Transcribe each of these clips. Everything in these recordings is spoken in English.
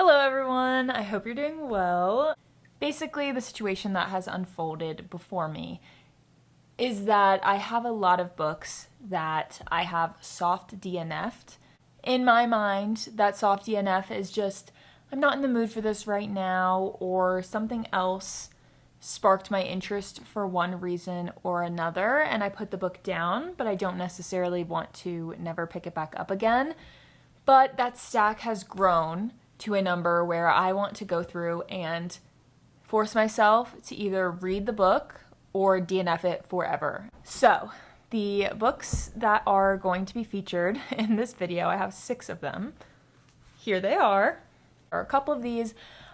Hello everyone, I hope you're doing well. Basically, the situation that has unfolded before me is that I have a lot of books that I have soft DNF'd. In my mind, that soft DNF is just, I'm not in the mood for this right now, or something else sparked my interest for one reason or another, and I put the book down, but I don't necessarily want to never pick it back up again. But that stack has grown to a number where I want to go through and force myself to either read the book or DNF it forever. So, the books that are going to be featured in this video, I have 6 of them. Here they are. There are a couple of these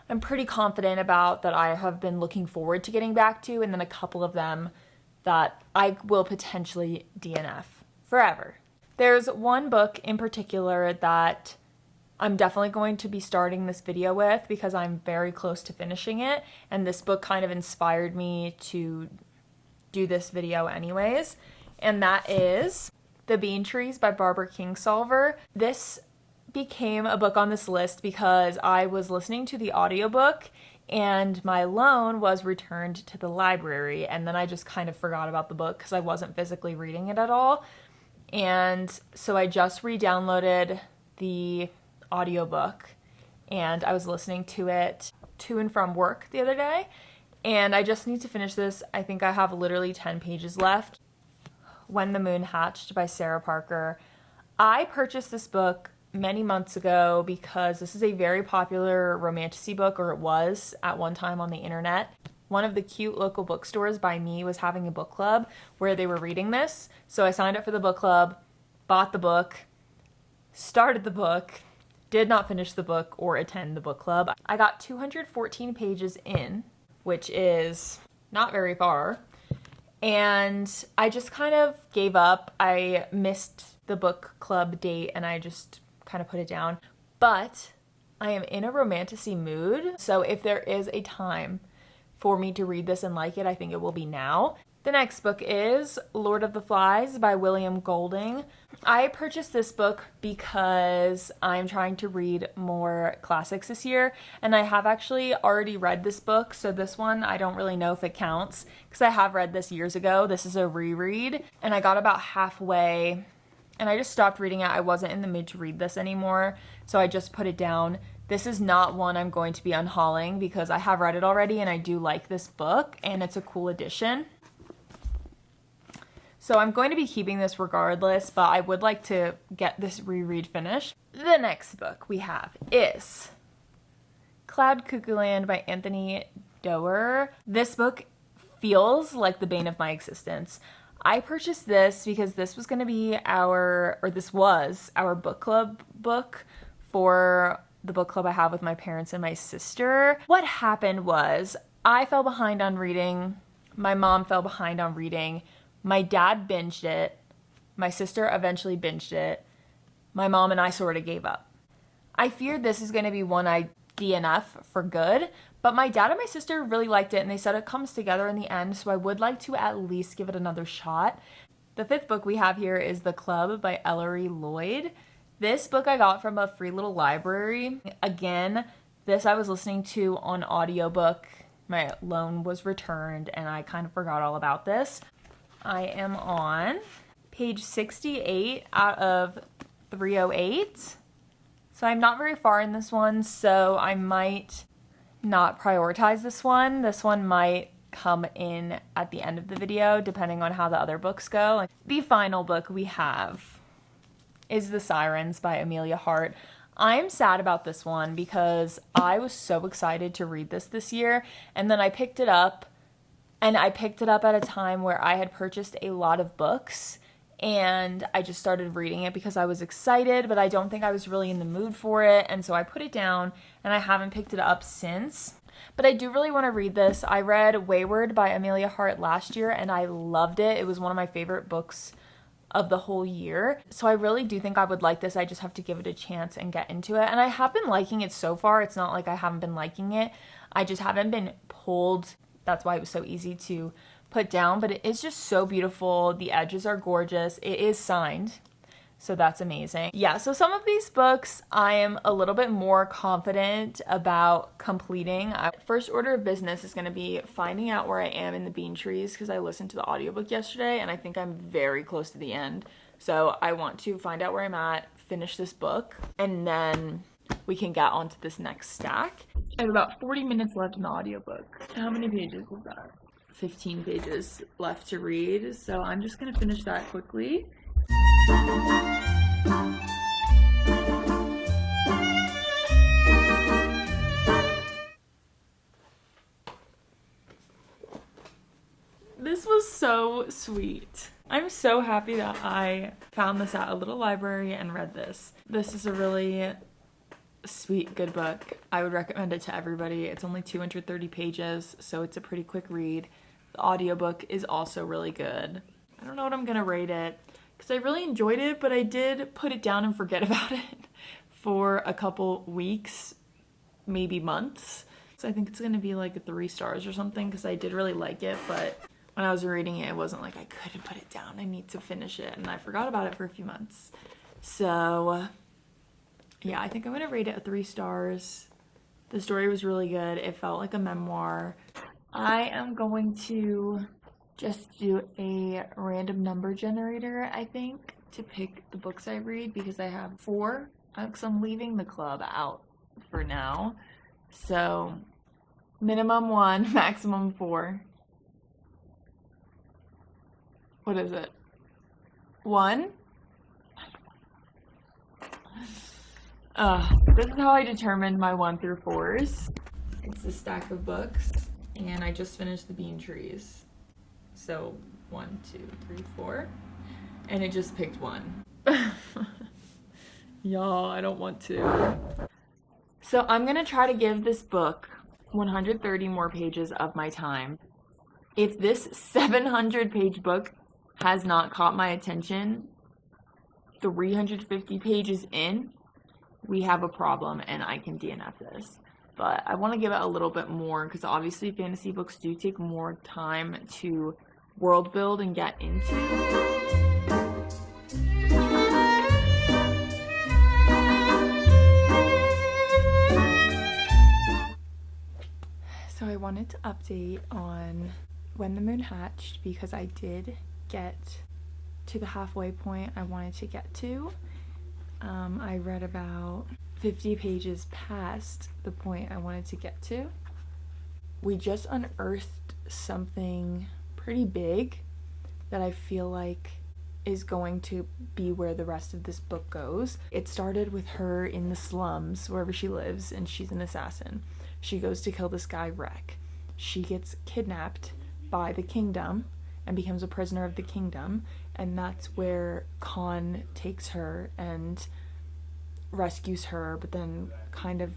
I'm pretty confident about that I have been looking forward to getting back to, and then a couple of them that I will potentially DNF forever. There's one book in particular that I'm definitely going to be starting this video with because I'm very close to finishing it, and this book kind of inspired me to do this video anyways, and that is The Bean Trees by Barbara Kingsolver. This became a book on this list because I was listening to the audiobook and my loan was returned to the library, and then I just kind of forgot about the book because I wasn't physically reading it at all. And so I just re-downloaded the audiobook and I was listening to it to and from work the other day, and I just need to finish this. I think I have literally 10 pages left. When the Moon Hatched by Sarah Parker. I purchased this book many months ago because this is a very popular romantasy book, or it was at one time on the internet. One of the cute local bookstores by me was having a book club where they were reading this, so I signed up for the book club, bought the book, started the book, did not finish the book or attend the book club. I got 214 pages in, which is not very far, and I just kind of gave up. I missed the book club date and I just kind of put it down. But I am in a romantasy mood, so if there is a time for me to read this and like it, I think it will be now. The next book is Lord of the Flies by William Golding. I purchased this book because I'm trying to read more classics this year, and I have actually already read this book, so this one I don't really know if it counts because I have read this years ago. This is a reread, and I got about halfway and I just stopped reading it. I wasn't in the mood to read this anymore, so I just put it down. This is not one I'm going to be unhauling because I have read it already and I do like this book and it's a cool edition. So I'm going to be keeping this regardless, but I would like to get this reread finished. The next book we have is Cloud Cuckoo Land by Anthony Doerr. This book feels like the bane of my existence. I purchased this because this was going to be this was our book club book for the book club I have with my parents and my sister. What happened was I fell behind on reading, my mom fell behind on reading, my dad binged it, my sister eventually binged it, my mom and I sort of gave up. I feared this is going to be one I DNF for good, but my dad and my sister really liked it and they said it comes together in the end, so I would like to at least give it another shot. The 5th book we have here is The Club by Ellery Lloyd. This book I got from a free little library. Again, this I was listening to on audiobook. My loan was returned and I kind of forgot all about this. I am on page 68 out of 308. So I'm not very far in this one, so I might not prioritize this one. This one might come in at the end of the video, depending on how the other books go. The final book we have is The Sirens by Amelia Hart. I'm sad about this one because I was so excited to read this year, and then I picked it up, and I picked it up at a time where I had purchased a lot of books, and I just started reading it because I was excited, but I don't think I was really in the mood for it, and so I put it down, and I haven't picked it up since. But I do really want to read this. I read Wayward by Amelia Hart last year, and I loved it. It was one of my favorite books of the whole year. So I really do think I would like this. I just have to give it a chance and get into it. And I have been liking it so far. It's not like I haven't been liking it. I just haven't been pulled. That's why it was so easy to put down, but it is just so beautiful. The edges are gorgeous. It is signed. So that's amazing. Yeah, so some of these books I am a little bit more confident about completing. First order of business is going to be finding out where I am in the bean trees, because I listened to the audiobook yesterday and I think I'm very close to the end. So I want to find out where I'm at, finish this book, and then we can get onto this next stack. I have about 40 minutes left in the audiobook. How many pages is that? 15 pages left to read, so I'm just going to finish that quickly. This was so sweet. I'm so happy that I found this at a little library and read this. This is a really sweet, good book. I would recommend it to everybody. It's only 230 pages, so it's a pretty quick read. The audiobook is also really good. I don't know what I'm gonna rate it, because I really enjoyed it, but I did put it down and forget about it for a couple weeks, maybe months. So I think it's gonna be like 3 stars or something, because I did really like it, but when I was reading it, it wasn't like I couldn't put it down. I need to finish it, and I forgot about it for a few months. So yeah, I think I'm gonna rate it 3 stars. The story was really good. It felt like a memoir. I am going to just do a random number generator, I think, to pick the books I read, because I have 4, because I'm leaving the club out for now. So minimum 1, maximum 4. What is it? 1? This is how I determined my 1 through 4s. It's a stack of books, and I just finished the bean trees. So 1, 2, 3, 4, and it just picked 1. Y'all, I don't want to. So I'm gonna try to give this book 130 more pages of my time. If this 700-page book has not caught my attention 350 pages in, we have a problem and I can DNF this. But I want to give it a little bit more, because obviously fantasy books do take more time to world build and get into. So I wanted to update on When the Moon Hatched, because I did get to the halfway point I wanted to get to. I read about 50 pages past the point I wanted to get to. We just unearthed something pretty big that I feel like is going to be where the rest of this book goes. It started with her in the slums, wherever she lives, and she's an assassin. She goes to kill this guy, Wreck. She gets kidnapped by the kingdom and becomes a prisoner of the kingdom, and that's where Khan takes her and rescues her, but then kind of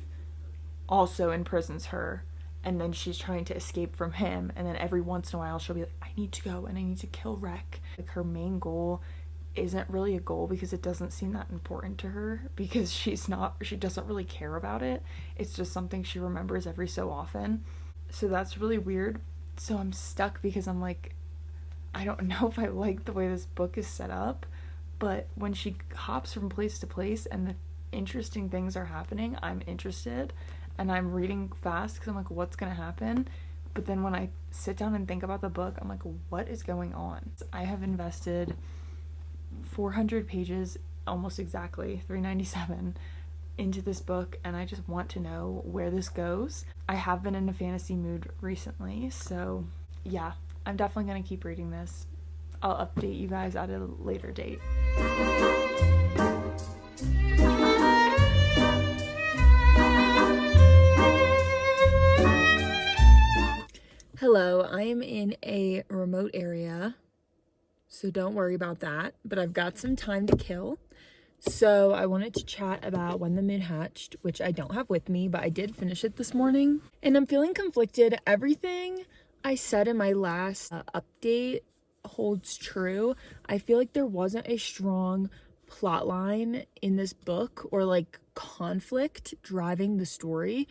also imprisons her, and then she's trying to escape from him, and then every once in a while she'll be like, I need to go and I need to kill Wreck. Like, her main goal isn't really a goal, because it doesn't seem that important to her, because she doesn't really care about it. It's just something she remembers every so often. So that's really weird. So I'm stuck, because I'm like, I don't know if I like the way this book is set up, but when she hops from place to place and the interesting things are happening, I'm interested, and I'm reading fast because I'm like, what's gonna happen? But then when I sit down and think about the book, I'm like, what is going on? I have invested 400 pages, almost exactly 397, into this book, and I just want to know where this goes. I have been in a fantasy mood recently, so yeah, I'm definitely gonna keep reading this. I'll update you guys at a later date. Hello, I am in a remote area, so don't worry about that, but I've got some time to kill. So I wanted to chat about When the Moon Hatched, which I don't have with me, but I did finish it this morning, and I'm feeling conflicted. Everything I said in my last update holds true. I feel like there wasn't a strong plot line in this book, or like conflict driving the story.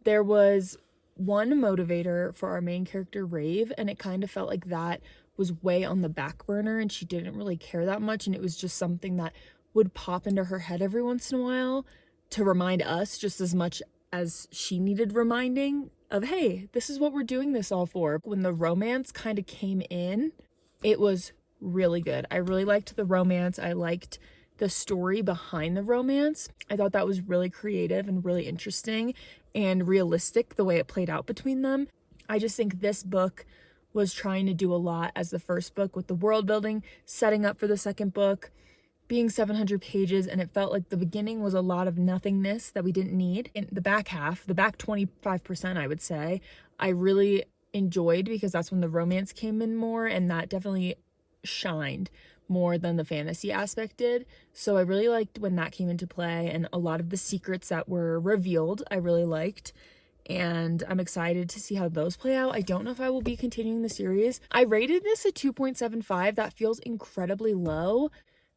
There was one motivator for our main character, Rave, and it kind of felt like that was way on the back burner and she didn't really care that much, and it was just something that would pop into her head every once in a while to remind us just as much as she needed reminding of, hey, this is what we're doing this all for. When the romance kind of came in, it was really good. I really liked the romance. I liked the story behind the romance. I thought that was really creative and really interesting and realistic the way it played out between them. I just think this book was trying to do a lot as the first book with the world building, setting up for the second book, being 700 pages, and it felt like the beginning was a lot of nothingness that we didn't need. In the back half, the back 25%, I would say, I really enjoyed because that's when the romance came in more, and that definitely shined more than the fantasy aspect did. So I really liked when that came into play, and a lot of the secrets that were revealed I really liked, and I'm excited to see how those play out. I don't know if I will be continuing the series. I rated this a 2.75. That feels incredibly low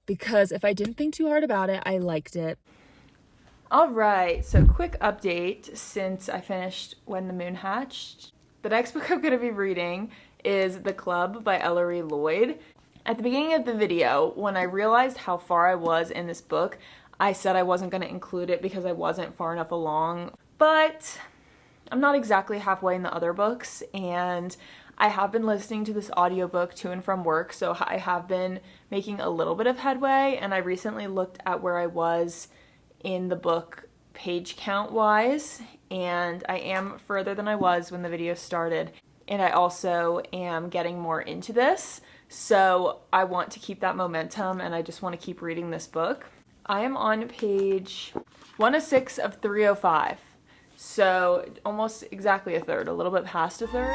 because if I didn't think too hard about it, I liked it. All right, so quick update since I finished When the Moon Hatched. The next book I'm going to be reading is The Club by Ellery Lloyd. At the beginning of the video, when I realized how far I was in this book, I said I wasn't going to include it because I wasn't far enough along, but I'm not exactly halfway in the other books, and I have been listening to this audiobook to and from work, so I have been making a little bit of headway, and I recently looked at where I was in the book page count wise, and I am further than I was when the video started, and I also am getting more into this, so I want to keep that momentum, and I just want to keep reading this book. I am on page 106 of 305. So almost exactly a third, a little bit past a third.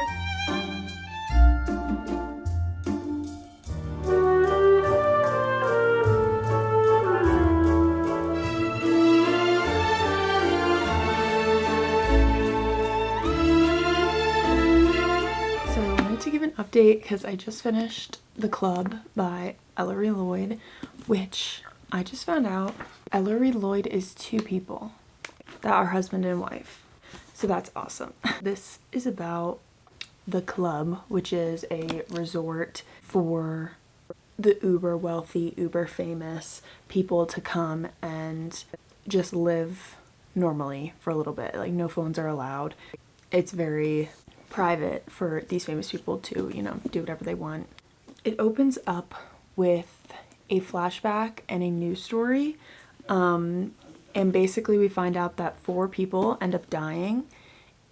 So I wanted to give an update because I just finished The Club by Ellery Lloyd, which I just found out Ellery Lloyd is two people that are husband and wife. So that's awesome. This is about the club, which is a resort for the uber wealthy, uber famous people to come and just live normally for a little bit. Like, no phones are allowed. It's very private for these famous people to, do whatever they want. It opens up with a flashback and a news story. And basically we find out that 4 people end up dying,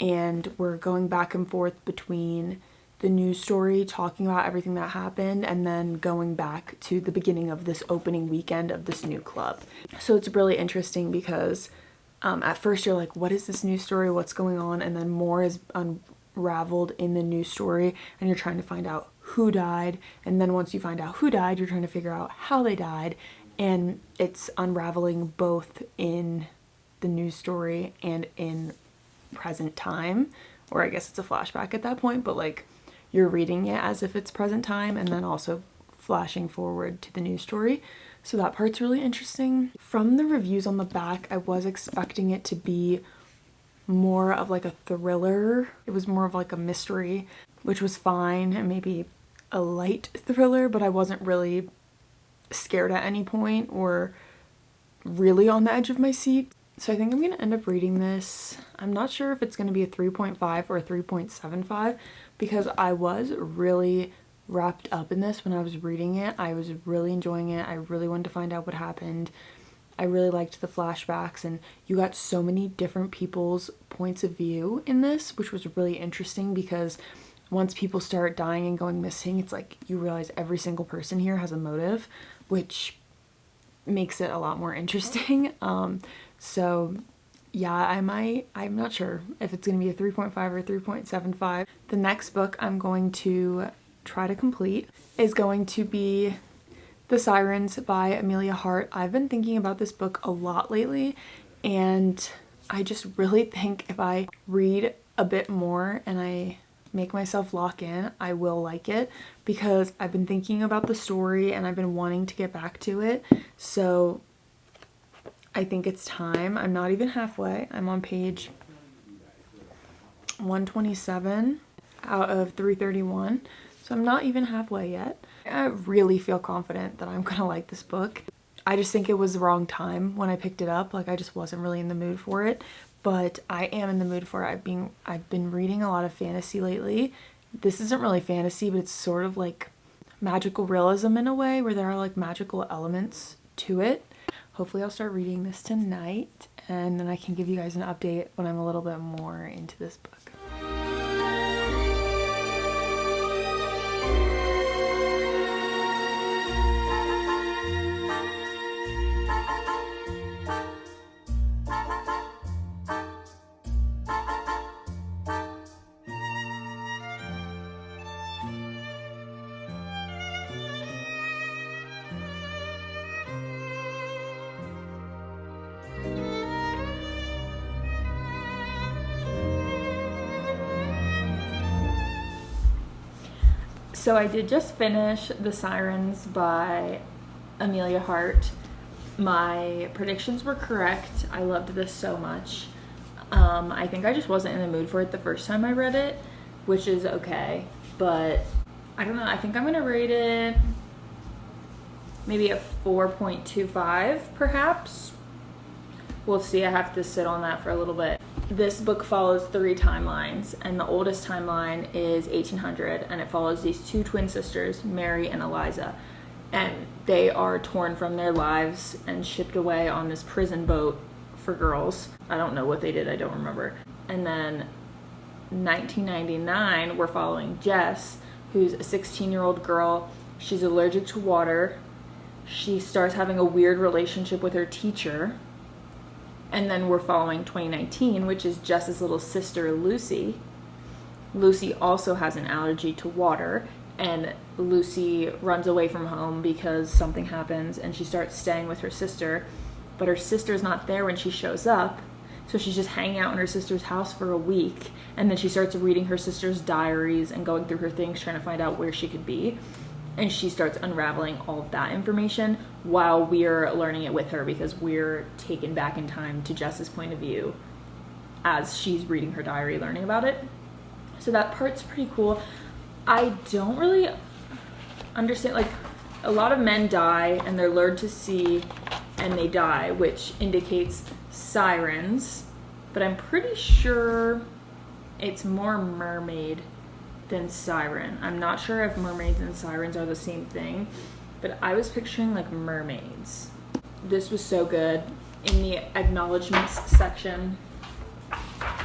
and we're going back and forth between the news story talking about everything that happened and then going back to the beginning of this opening weekend of this new club. So it's really interesting because at first you're like, what is this news story? What's going on? And then more is unraveled in the news story, and you're trying to find out who died. And then once you find out who died, you're trying to figure out how they died. And it's unraveling both in the news story and in present time, or I guess it's a flashback at that point, but like you're reading it as if it's present time and then also flashing forward to the news story. So that part's really interesting. From the reviews on the back, I was expecting it to be more of like a thriller. It was more of like a mystery, which was fine, and maybe a light thriller, but I wasn't really scared at any point or really on the edge of my seat. So I think I'm gonna end up reading this. I'm not sure if it's gonna be a 3.5 or a 3.75 because I was really wrapped up in this when I was reading it. I was really enjoying it. I really wanted to find out what happened. I really liked the flashbacks, and you got so many different people's points of view in this, which was really interesting because once people start dying and going missing, it's like you realize every single person here has a motive, which makes it a lot more interesting. So yeah, I'm not sure if it's going to be a 3.5 or 3.75. The next book I'm going to try to complete is going to be The Sirens by Amelia Hart. I've been thinking about this book a lot lately, and I just really think if I read a bit more and I make myself lock in, I will like it because I've been thinking about the story and I've been wanting to get back to it. So I think it's time. I'm not even halfway. I'm on page 127 out of 331. So I'm not even halfway yet. I really feel confident that I'm gonna like this book. I just think it was the wrong time when I picked it up. Like, I just wasn't really in the mood for it, but I am in the mood for it. I've been reading a lot of fantasy lately. This isn't really fantasy, but it's sort of like magical realism in a way, where there are like magical elements to it. Hopefully I'll start reading this tonight, and then I can give you guys an update when I'm a little bit more into this book. So I did just finish The Sirens by Amelia Hart. My predictions were correct. I loved this so much. I think I just wasn't in the mood for it the first time I read it, which is okay. But I don't know. I think I'm going to rate it maybe a 4.25 perhaps. We'll see. I have to sit on that for a little bit. This book follows 3 timelines, and the oldest timeline is 1800, and it follows these 2 twin sisters, Mary and Eliza, and they are torn from their lives and shipped away on this prison boat for girls. I don't know what they did, I don't remember. And then 1999, we're following Jess, who's a 16-year-old girl. She's allergic to water. She starts having a weird relationship with her teacher. And then we're following 2019, which is Jess's little sister, Lucy. Lucy also has an allergy to water, and Lucy runs away from home because something happens, and she starts staying with her sister, but her sister's not there when she shows up, so she's just hanging out in her sister's house for a week, and then she starts reading her sister's diaries and going through her things, trying to find out where she could be. And she starts unraveling all of that information while we're learning it with her, because we're taken back in time to Jess's point of view as she's reading her diary, learning about it. So that part's pretty cool. I don't really understand, like, a lot of men die and they're lured to sea and they die, which indicates sirens, but I'm pretty sure it's more mermaid than siren. I'm not sure if mermaids and sirens are the same thing, but I was picturing like mermaids. This was so good. In the acknowledgements section,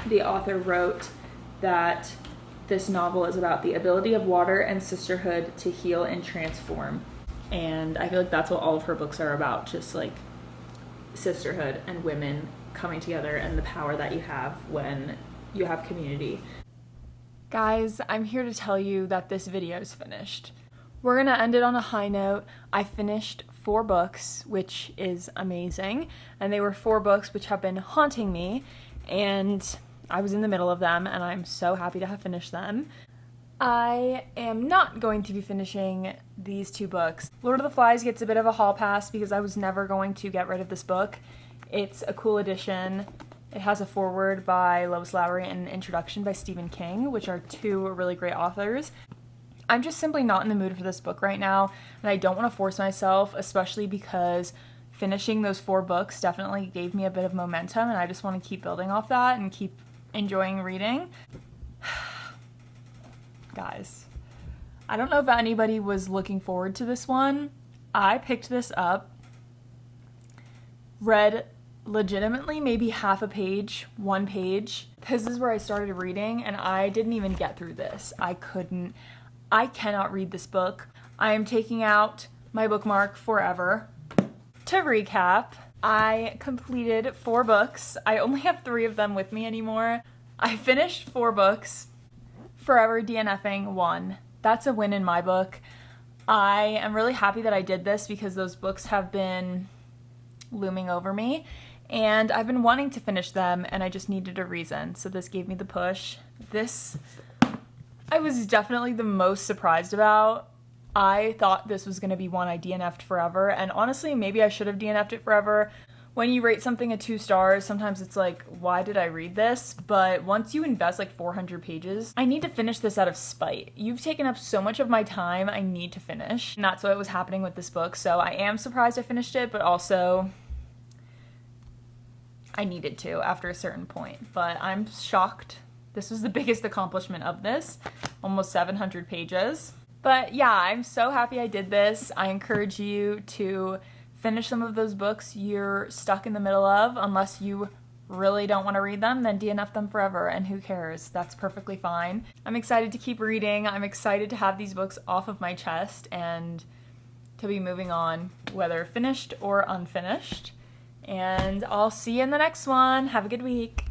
the author wrote that this novel is about the ability of water and sisterhood to heal and transform. And I feel like that's what all of her books are about, just like sisterhood and women coming together and the power that you have when you have community. Guys, I'm here to tell you that this video is finished. We're gonna end it on a high note. I finished 4 books, which is amazing. And they were 4 books which have been haunting me, and I was in the middle of them, and I'm so happy to have finished them. I am not going to be finishing these 2 books. Lord of the Flies gets a bit of a hall pass because I was never going to get rid of this book. It's a cool edition. It has a foreword by Lois Lowry and an introduction by Stephen King, which are 2 really great authors. I'm just simply not in the mood for this book right now, and I don't want to force myself, especially because finishing those 4 books definitely gave me a bit of momentum, and I just want to keep building off that and keep enjoying reading. Guys, I don't know if anybody was looking forward to this one. I picked this up, read legitimately maybe half a page, 1 page. This is where I started reading, and I didn't even get through this. I cannot read this book. I am taking out my bookmark forever. To recap, I completed 4 books. I only have 3 of them with me anymore. I finished 4 books. Forever DNFing 1. That's a win in my book. I am really happy that I did this because those books have been looming over me, and I've been wanting to finish them, and I just needed a reason, so this gave me the push. This, I was definitely the most surprised about. I thought this was going to be one I DNF'd forever, and honestly, maybe I should have DNF'd it forever. when you rate something a 2 stars, sometimes it's like, why did I read this? But once you invest like 400 pages, I need to finish this out of spite. You've taken up so much of my time, I need to finish. And that's what was happening with this book. So I am surprised I finished it, but also I needed to after a certain point. But I'm shocked. This was the biggest accomplishment of this, almost 700 pages. But yeah, I'm so happy I did this. I encourage you to finish some of those books you're stuck in the middle of. Unless you really don't want to read them, then DNF them forever, and who cares? That's perfectly fine. I'm excited to keep reading. I'm excited to have these books off of my chest and to be moving on, whether finished or unfinished. And I'll see you in the next one. Have a good week.